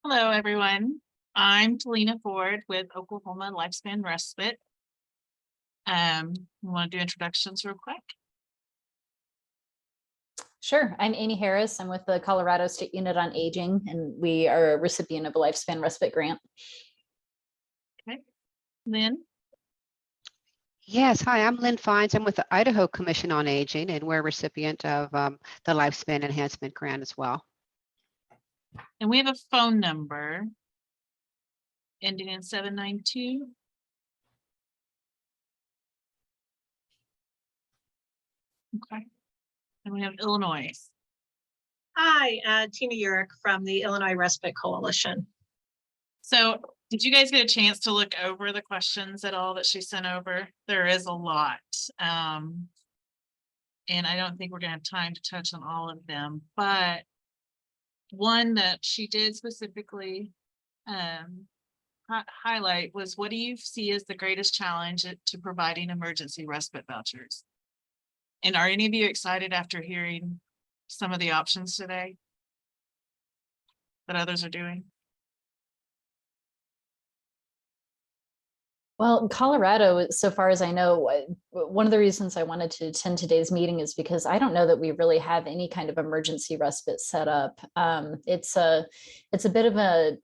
Hello, everyone. I'm Talina Ford with Oklahoma Lifespan Respite. We want to do introductions real quick. Sure. I'm Amy Harris. I'm with the Colorado State Unit on Aging, and we are a recipient of a Lifespan Respite grant. Okay. Lynn. Yes, hi, I'm Lynn Fines. I'm with the Idaho Commission on Aging, and we're a recipient of the Lifespan Enhancement Grant as well. And we have a phone number ending in 792. Okay. And we have Illinois. Hi, Tina Urick from the Illinois Respite Coalition. So did you guys get a chance to look over the questions at all that she sent over? There is a lot. And I don't think we're going to have time to touch on all of them, but one that she did specifically highlight was, what do you see as the greatest challenge to providing emergency respite vouchers? And are any of you excited after hearing some of the options today that others are doing? Well, in Colorado, so far as I know, one of the reasons I wanted to attend today's meeting is because I don't know that we really have any kind of emergency respite set up. It's a bit of a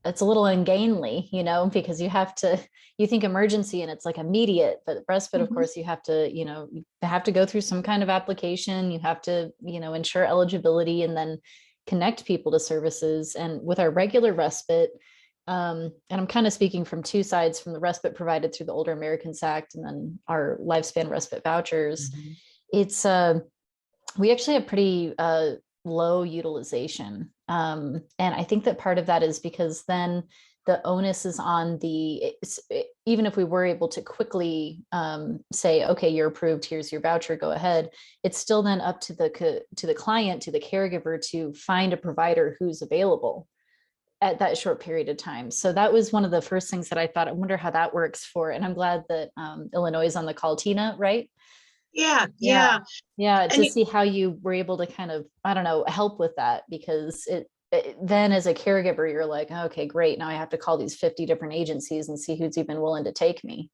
it's a little ungainly, because you think emergency and it's like immediate, but respite, of course, you have to go through some kind of application. You have to, ensure eligibility and then connect people to services. And with our regular respite, and I'm kind of speaking from two sides, from the respite provided through the Older Americans Act and then our Lifespan Respite vouchers, it's we actually have pretty low utilization. And I think that part of that is because then the onus is on even if we were able to quickly say, okay, you're approved, here's your voucher, go ahead. It's still then up to the client, to the caregiver, to find a provider who's available at that short period of time. So that was one of the first things that I thought, I wonder how that works for, and I'm glad that Illinois is on the call, Tina, right? Yeah. To see how you were able to kind of, I don't know, help with that, because then as a caregiver, you're like, okay, great. Now I have to call these 50 different agencies and see who's even willing to take me.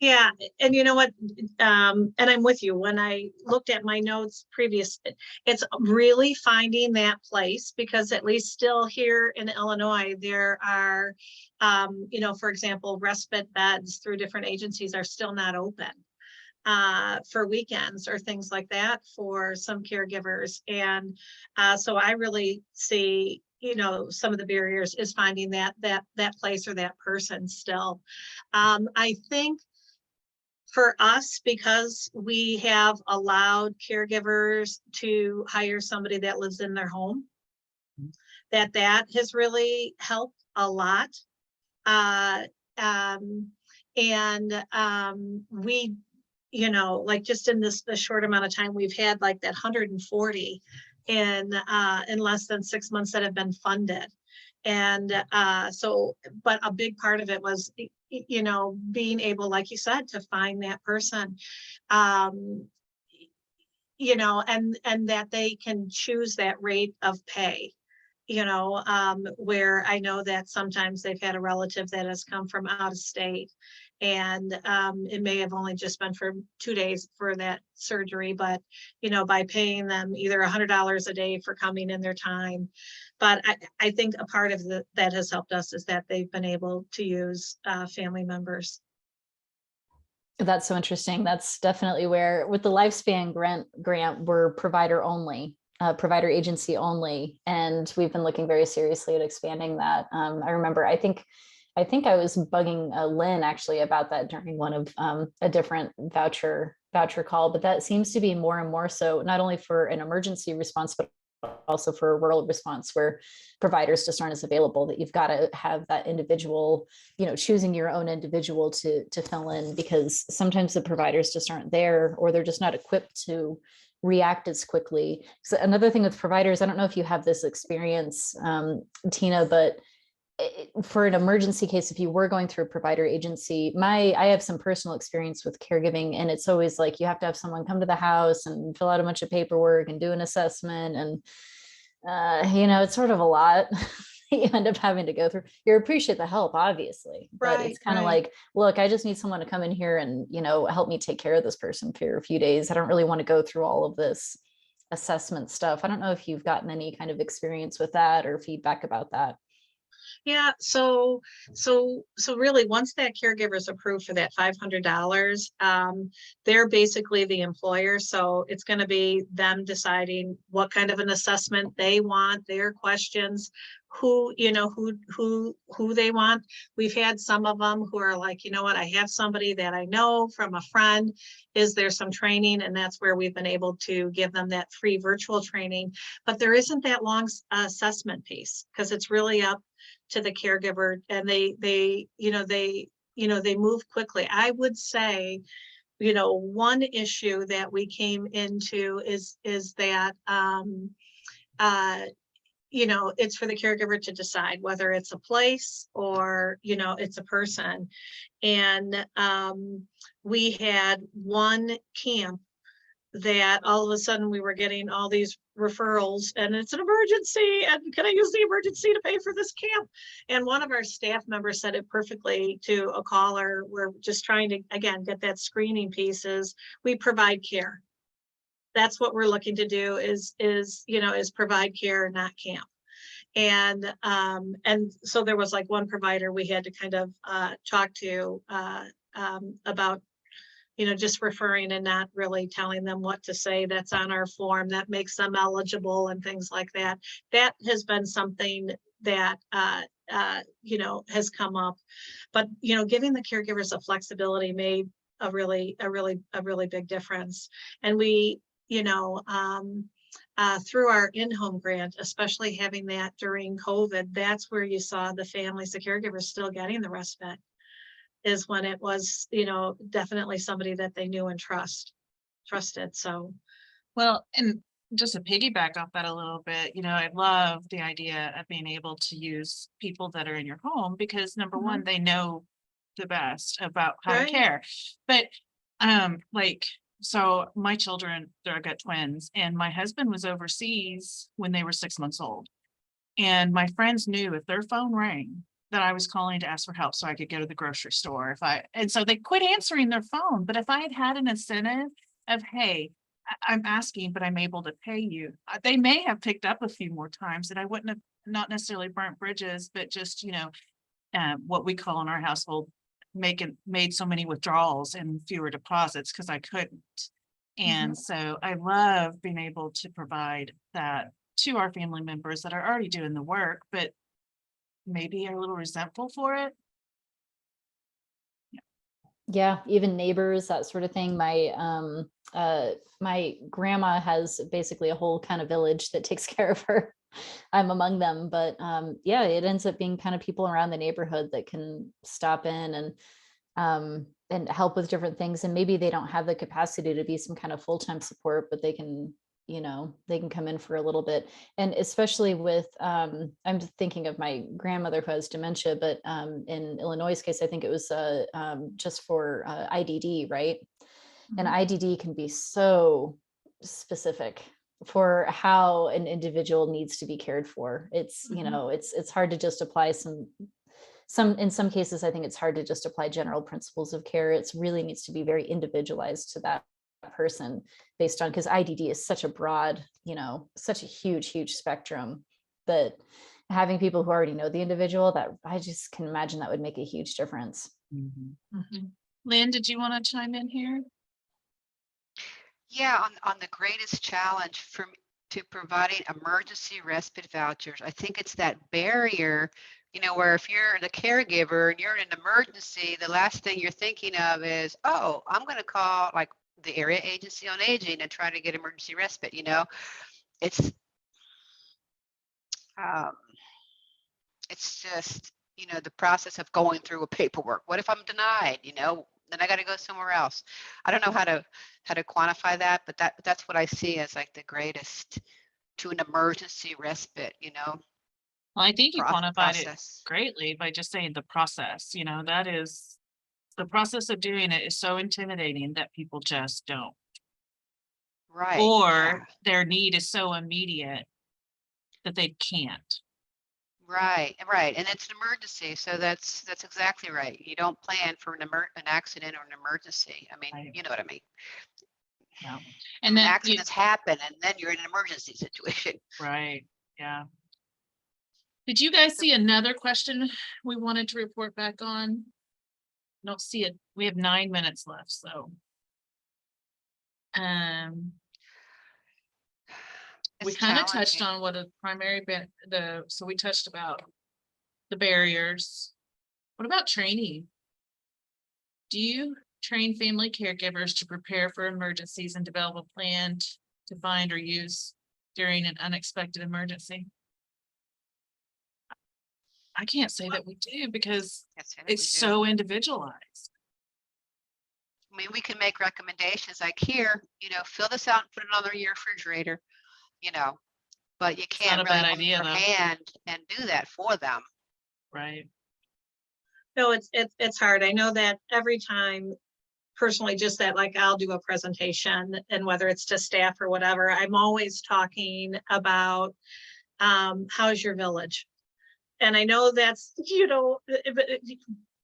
Yeah. And you know what? And I'm with you. When I looked at my notes previous, it's really finding that place, because at least still here in Illinois, there are, for example, respite beds through different agencies are still not open for weekends or things like that for some caregivers. And so I really see, some of the barriers is finding that place or that person still. I think for us, because we have allowed caregivers to hire somebody that lives in their home, that has really helped a lot. We, like just in this short amount of time, we've had like that 140 in less than 6 months that have been funded. And but a big part of it was, being able, like you said, to find that person, and that they can choose that rate of pay, where I know that sometimes they've had a relative that has come from out of state, and it may have only just been for 2 days for that surgery, but by paying them either $100 a day for coming in their time. But I think a part of that has helped us is that they've been able to use family members. That's so interesting. That's definitely where, with the Lifespan grant, we're provider only, provider agency only, and we've been looking very seriously at expanding that. I remember, I think I was bugging Lynn actually about that during one of a different voucher call, but that seems to be more and more so, not only for an emergency response, but also for a rural response, where providers just aren't as available, that you've got to have that individual, choosing your own individual to fill in, because sometimes the providers just aren't there, or they're just not equipped to react as quickly. So another thing with providers, I don't know if you have this experience, Tina, but for an emergency case, if you were going through a provider agency, I have some personal experience with caregiving, and it's always like you have to have someone come to the house and fill out a bunch of paperwork and do an assessment. And It's sort of a lot. You end up having to go through. You appreciate the help, obviously, but Right, it's kind of right. like, look, I just need someone to come in here and, help me take care of this person for a few days. I don't really want to go through all of this assessment stuff. I don't know if you've gotten any kind of experience with that or feedback about that. Yeah, so really, once that caregiver is approved for that $500, they're basically the employer, so it's gonna be them deciding what kind of an assessment they want, their questions, who they want. We've had some of them who are like, you know what, I have somebody that I know from a friend. Is there some training? And that's where we've been able to give them that free virtual training. But there isn't that long assessment piece, because it's really up to the caregiver, and they move quickly. I would say, one issue that we came into is that it's for the caregiver to decide whether it's a place or it's a person. And we had one camp that all of a sudden we were getting all these referrals, and it's an emergency, and can I use the emergency to pay for this camp? And one of our staff members said it perfectly to a caller. We're just trying to, again, get that screening piece. Is we provide care. That's what we're looking to do, is provide care, not camp. And so there was like one provider we had to kind of talk to about just referring and not really telling them what to say. That's on our form that makes them eligible and things like that. That has been something that has come up. But giving the caregivers a flexibility made a really big difference. And we through our in-home grant, especially having that during COVID, that's where you saw the families, the caregivers still getting the respite, is when it was, definitely somebody that they knew and trusted. So, Well, and just to piggyback off that a little bit, I love the idea of being able to use people that are in your home, because number one, they know the best about how to right. care. But so my children, I got twins, and my husband was overseas when they were 6 months old. And my friends knew if their phone rang that I was calling to ask for help so I could go to the grocery store. And so they quit answering their phone. But if I had had an incentive of, hey, I'm asking, but I'm able to pay you, they may have picked up a few more times, and I wouldn't have not necessarily burnt bridges, but just, what we call in our household, made so many withdrawals and fewer deposits because I couldn't. And so I love being able to provide that to our family members that are already doing the work, but maybe are a little resentful for it. Yeah, even neighbors, that sort of thing. My grandma has basically a whole kind of village that takes care of her. I'm among them, but yeah, it ends up being kind of people around the neighborhood that can stop in and help with different things. And maybe they don't have the capacity to be some kind of full-time support, but they can come in for a little bit. And especially with I'm thinking of my grandmother who has dementia, but in Illinois' case, I think it was just for IDD, right? And IDD can be so specific for how an individual needs to be cared for. It's it's hard to just apply in some cases. I think it's hard to just apply general principles of care. It's really needs to be very individualized to that person, based on, because IDD is such a broad, such a huge spectrum, that having people who already know the individual, that I just can imagine that would make a huge difference. Lynn, did you want to chime in here? Yeah, on the greatest challenge to providing emergency respite vouchers, I think it's that barrier, where if you're the caregiver and you're in an emergency, the last thing you're thinking of is, oh, I'm going to call like the area agency on aging and try to get emergency respite. It's just, the process of going through a paperwork. What if I'm denied? Then I got to go somewhere else. I don't know how to quantify that, but that's what I see as like the greatest to an emergency respite. Well, I think you quantified it process. greatly by just saying the process. That is the process of doing it is so intimidating that people just don't. Right. Or Yeah. their need is so immediate that they can't. Right, right. And it's an emergency. So that's exactly right. You don't plan for an accident or an emergency. I mean, Right. you know what I mean? No. And And then, accidents happen and then you're in an emergency situation. right, yeah. Did you guys see another question we wanted to report back on? Don't see it. We have 9 minutes left, so. We It's kind of touched challenging. on what a primary so we touched about the barriers. What about training? Do you train family caregivers to prepare for emergencies and develop a plan to find or use during an unexpected emergency? I can't say that we do because Yes, I know we it's do. so individualized. I mean, we can make recommendations like here, fill this out and put it on your refrigerator, but you not can't a really bad hold idea, your though. hand and do that for them. Right. No, it's hard. I know that every time personally, just that like I'll do a presentation and whether it's to staff or whatever, I'm always talking about how's your village? And I know that's, it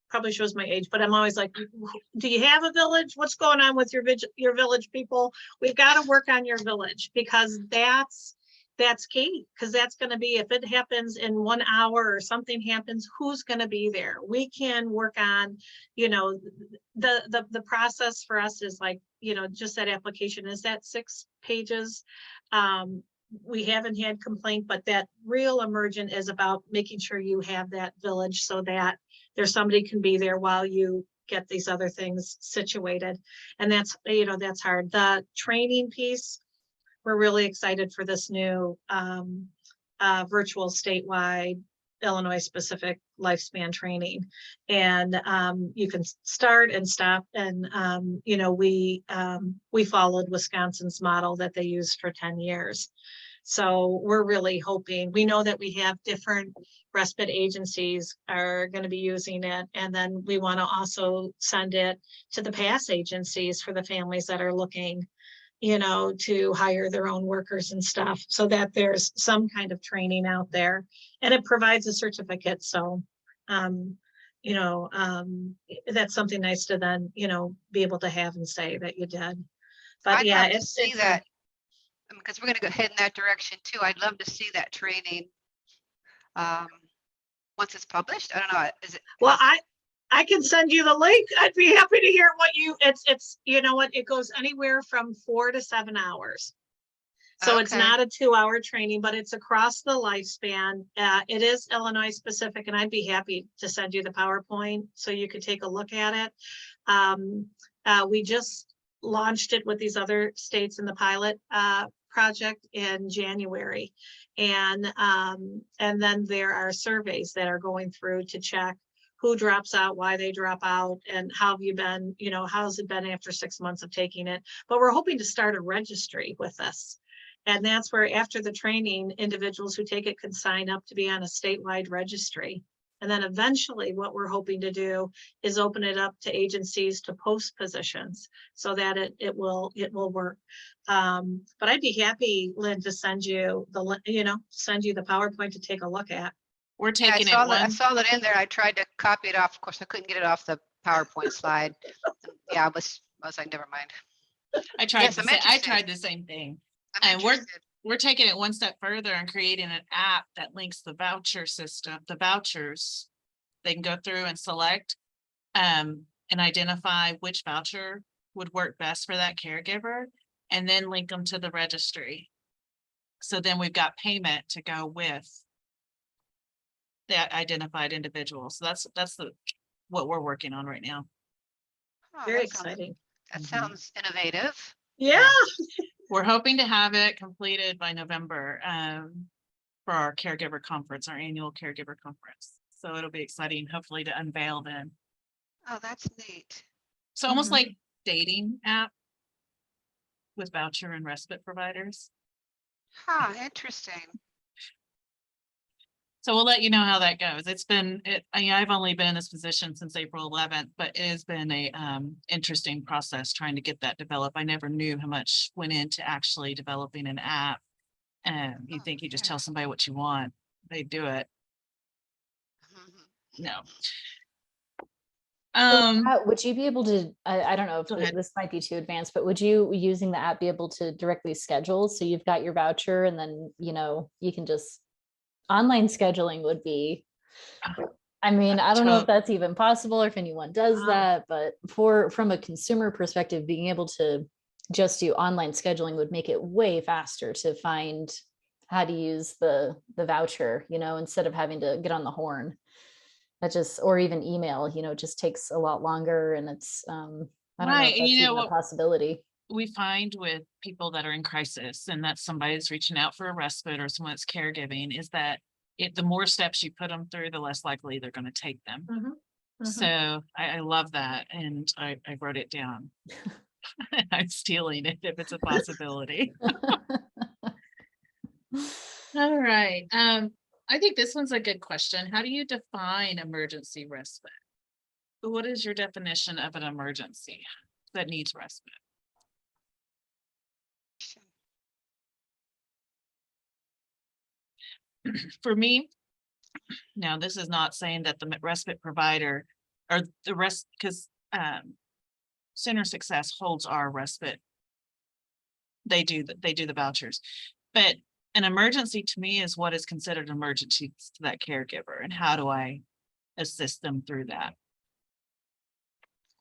probably shows my age, but I'm always like, do you have a village? What's going on with your village people? We've got to work on your village because that's key. Because that's going to be, if it happens in 1 hour or something happens, who's going to be there? We can work on, the process for us is like, just that application is that 6 pages. We haven't had complaint, but that real emergent is about making sure you have that village so that there's somebody can be there while you get these other things situated. And that's, that's hard. The training piece, we're really excited for this new virtual statewide Illinois specific lifespan training. And you can start and stop. And, we followed Wisconsin's model that they used for 10 years. So we're really hoping, we know that we have different respite agencies are going to be using it. And then we want to also send it to the PASS agencies for the families that are looking, to hire their own workers and stuff so that there's some kind of training out there and it provides a certificate. So, that's something nice to then, be able to have and say that you did. But I'd yeah, love to see that because we're going to go head in that direction too. I'd love to see that training once it's published. I don't know. Is it? Well, I can send you the link. I'd be happy to hear what it's, it goes anywhere from 4 to 7 hours. So it's Okay. not a 2-hour training, but it's across the lifespan. It is Illinois specific, and I'd be happy to send you the PowerPoint so you could take a look at it. We just launched it with these other states in the pilot project in January. And then there are surveys that are going through to check who drops out, why they drop out, and how have you been, how's it been after 6 months of taking it? But we're hoping to start a registry with this. And that's where after the training, individuals who take it can sign up to be on a statewide registry. And then eventually what we're hoping to do is open it up to agencies to post positions so that it will work. But I'd be happy, Lynn, to send you the PowerPoint to take a look at. We're Yeah, taking I saw that in there. I tried to copy it off. Of course, I couldn't get it off the PowerPoint slide. Yeah, I was like, never mind. I tried Yes, to I'm say, I interested. tried the same thing. I'm And interested. we're taking it one step further and creating an app that links the voucher system, the vouchers. They can go through and select and identify which voucher would work best for that caregiver and then link them to the registry. So then we've got payment to go with that identified individual. So that's what we're working on right now. Oh, Very that sounds- exciting. That sounds innovative. Yeah. We're hoping to have it completed by November for our caregiver conference, our annual caregiver conference. So it'll be exciting, hopefully to unveil then. Oh, that's neat. So almost Mhm. like dating app with voucher and respite providers. Huh, interesting. So we'll let you know how that goes. I've only been in this position since April 11th, but it has been a interesting process trying to get that developed. I never knew how much went into actually developing an app You Oh, think you just yeah. tell somebody what you want, they do it. Mhm. No. So, would you be able to, I don't know Go if ahead. this might be too advanced, but would you, using the app, be able to directly schedule? So you've got your voucher and then, you can just, online scheduling would be, I mean, I don't know if To- that's even possible or if anyone does Wow. that, but from a consumer perspective, being able to just do online scheduling would make it way faster to find how to use the voucher, instead of having to get on the horn. That just, or even email, it just takes a lot longer, and it's, I don't know Right, if and that's you know even a what possibility. we find with people that are in crisis, and that somebody's reaching out for a respite or someone that's caregiving, is that the more steps you put them through, the less likely they're gonna take them. Mhm, mhm. So I love that, and I wrote it down. I'm stealing it if it's a possibility. All right, I think this one's a good question. How do you define emergency respite? What is your definition of an emergency that needs respite? For me, now this is not saying that the respite provider or the rest, because Center Success holds our respite. They do the vouchers, but an emergency to me is what is considered an emergency to that caregiver, and how do I assist them through that?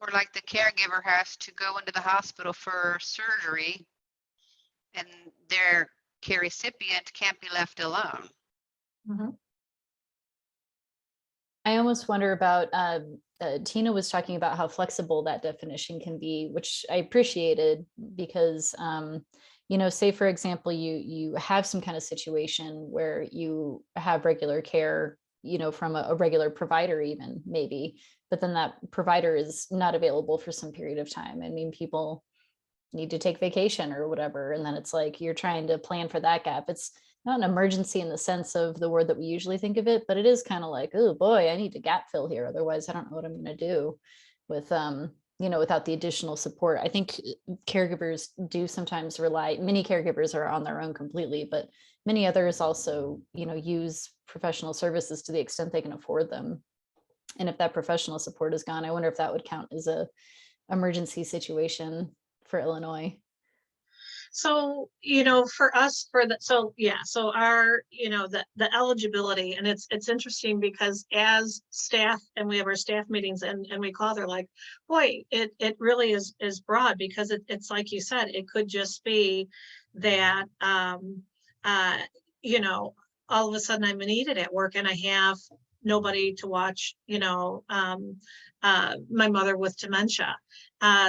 Or like the caregiver has to go into the hospital for surgery and their care recipient can't be left alone. Mhm. I almost wonder about, Tina was talking about how flexible that definition can be, which I appreciated because, say for example, you have some kind of situation where you have regular care, from a regular provider even maybe, but then that provider is not available for some period of time. I mean, people need to take vacation or whatever, and then it's like you're trying to plan for that gap. It's not an emergency in the sense of the word that we usually think of it, but it is kind of like, oh boy, I need to gap fill here, otherwise I don't know what I'm going to do with, without the additional support. I think caregivers do sometimes rely, many caregivers are on their own completely, but many others also, use professional services to the extent they can afford them. And if that professional support is gone, I wonder if that would count as a emergency situation for Illinois. So, for us, so our, the eligibility, and it's interesting because as staff, and we have our staff meetings and we call, they're like, boy, it really is broad, because it's like you said, it could just be that, uh, you know, all of a sudden I'm needed at work and I have nobody to watch, my mother with dementia.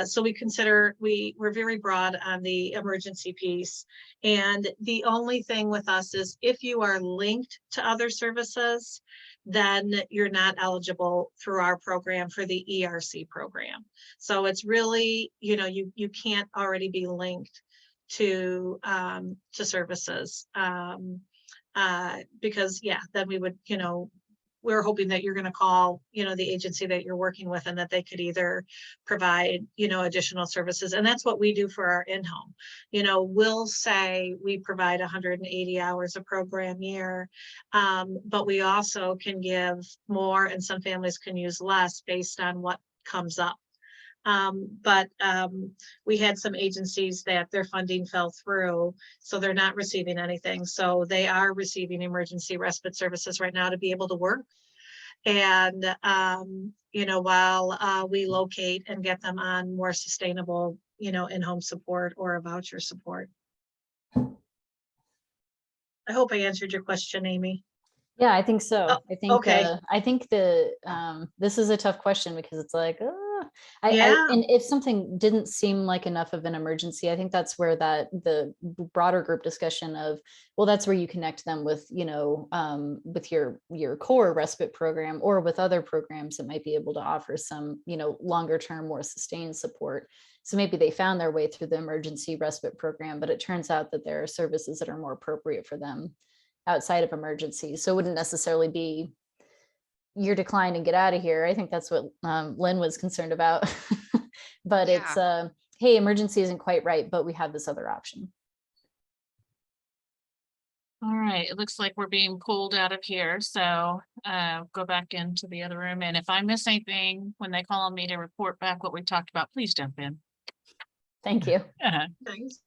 So we're very broad on the emergency piece. And the only thing with us is if you are linked to other services, then you're not eligible through our program for the ERC program. So it's really, you can't already be linked to services. Because then we would, we're hoping that you're going to call, the agency that you're working with, and that they could either provide, additional services. And that's what we do for our in-home. We'll say we provide 180 hours of program year, but we also can give more, and some families can use less based on what comes up. But we had some agencies that their funding fell through, so they're not receiving anything. So they are receiving emergency respite services right now to be able to work. And, while we locate and get them on more sustainable, in-home support or a voucher support. I hope I answered your question, Amy. Yeah, I think so. Oh, okay. I think this is a tough question because it's like, Yeah. and if something didn't seem like enough of an emergency, I think that's where the broader group discussion of, well, that's where you connect them with, with your core respite program or with other programs that might be able to offer some, longer term, more sustained support. So maybe they found their way through the emergency respite program, but it turns out that there are services that are more appropriate for them outside of emergencies. So it wouldn't necessarily be you're declined and get out of here. I think that's what Lynn was concerned about. But Yeah. it's, hey, emergency isn't quite right, but we have this other option. All right, it looks like we're being pulled out of here, so go back into the other room, and if I miss anything, when they call on me to report back what we talked about, please jump in. Thank you. Uh-huh. Thanks.